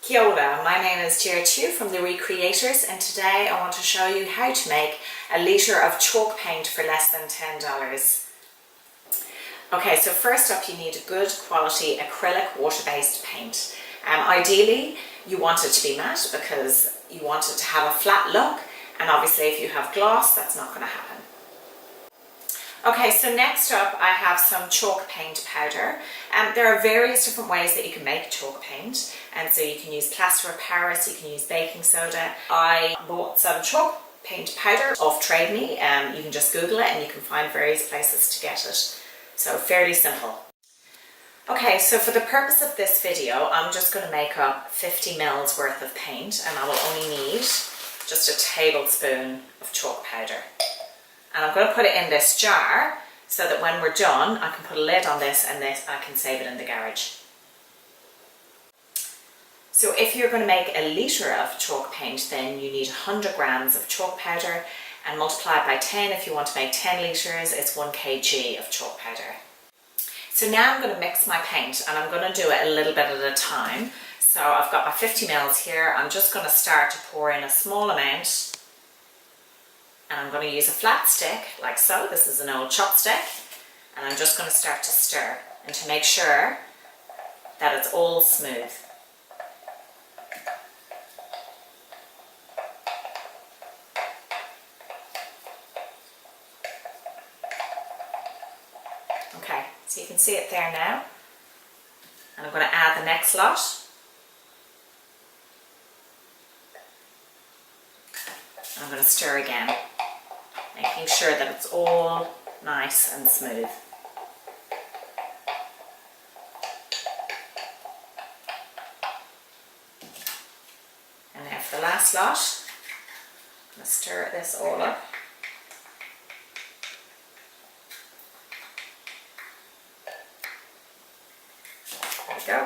Kia ora, my name is Ger Tew from the Recreators, and today I want to show you how to make a litre of chalk paint for less than $10. Okay, so first up you need a good quality acrylic water-based paint. Ideally you want it to be matte because you want it to have a flat look, and obviously if you have gloss that's not going to happen. Okay, so next up I have some chalk paint powder. There are various different ways that you can make chalk paint, and so you can use plaster of Paris, you can use baking soda. I bought some chalk paint powder off Trade Me. You can just Google it and you can find various places to get it. So fairly simple. Okay, so for the purpose of this video I'm just going to make up 50 mils worth of paint, and I will only need just a tablespoon of chalk powder. And I'm going to put it in this jar so that when we're done I can put a lid on this and I can save it in the garage. So if you're going to make a litre of chalk paint, then you need 100 grams of chalk powder, and multiply it by 10 if you want to make 10 litres, it's 1 kg of chalk powder. So now I'm going to mix my paint, and I'm going to do it a little bit at a time. So I've got my 50 mils here. I'm just going to start to pour in a small amount. And I'm going to use a flat stick, like so. This is an old chopstick. And I'm just going to start to stir, and to make sure that it's all smooth. Okay, so you can see it there now. And I'm going to add the next lot. I'm going to stir again, making sure that it's all nice and smooth. And now for the last lot, I'm going to stir this all up. There we go.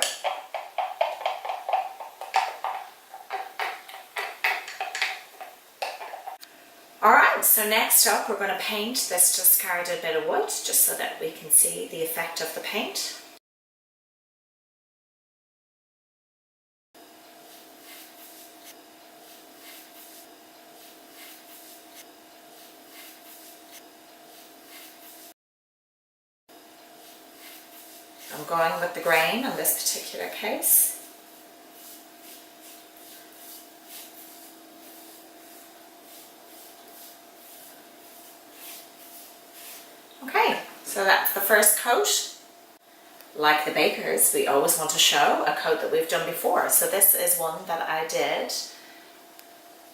Alright, so next up we're going to paint this discarded bit of wood, just so that we can see the effect of the paint. I'm going with the grain on this particular case. Okay, so that's the first coat. Like the bakers, we always want to show a coat that we've done before. So this is one that I did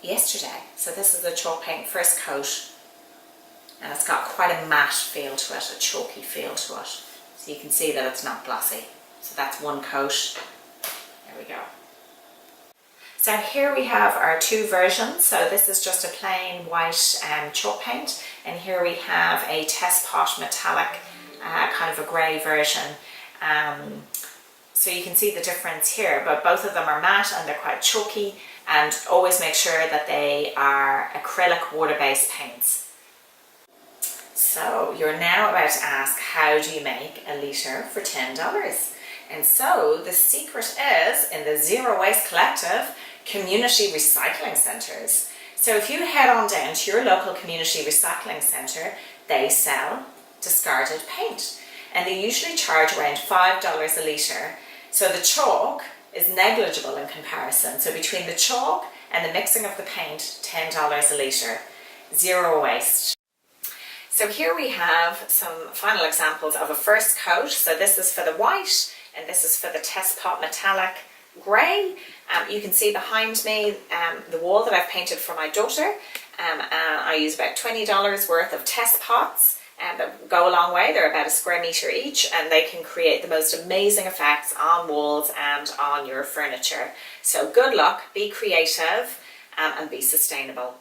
yesterday. So this is the chalk paint first coat, and it's got quite a matte feel to it, a chalky feel to it. So you can see that it's not glossy. So that's one coat. There we go. So here we have our two versions. So this is just a plain white chalk paint, and here we have a test pot metallic, kind of a grey version. So you can see the difference here, but both of them are matte and they're quite chalky, and always make sure that they are acrylic water-based paints. So you're now about to ask, how do you make a litre for $10? And so the secret is in the Zero Waste Collective community recycling centres. So if you head on down to your local community recycling centre, they sell discarded paint, and they usually charge around $5 a litre. So the chalk is negligible in comparison. So between the chalk and the mixing of the paint, $10 a litre, zero waste. So here we have some final examples of a first coat. So this is for the white, and this is for the test pot metallic grey. You can see behind me the wall that I've painted for my daughter. I use about $20 worth of test pots that go a long way. They're about a square metre each, and they can create the most amazing effects on walls and on your furniture. So good luck, be creative, and be sustainable.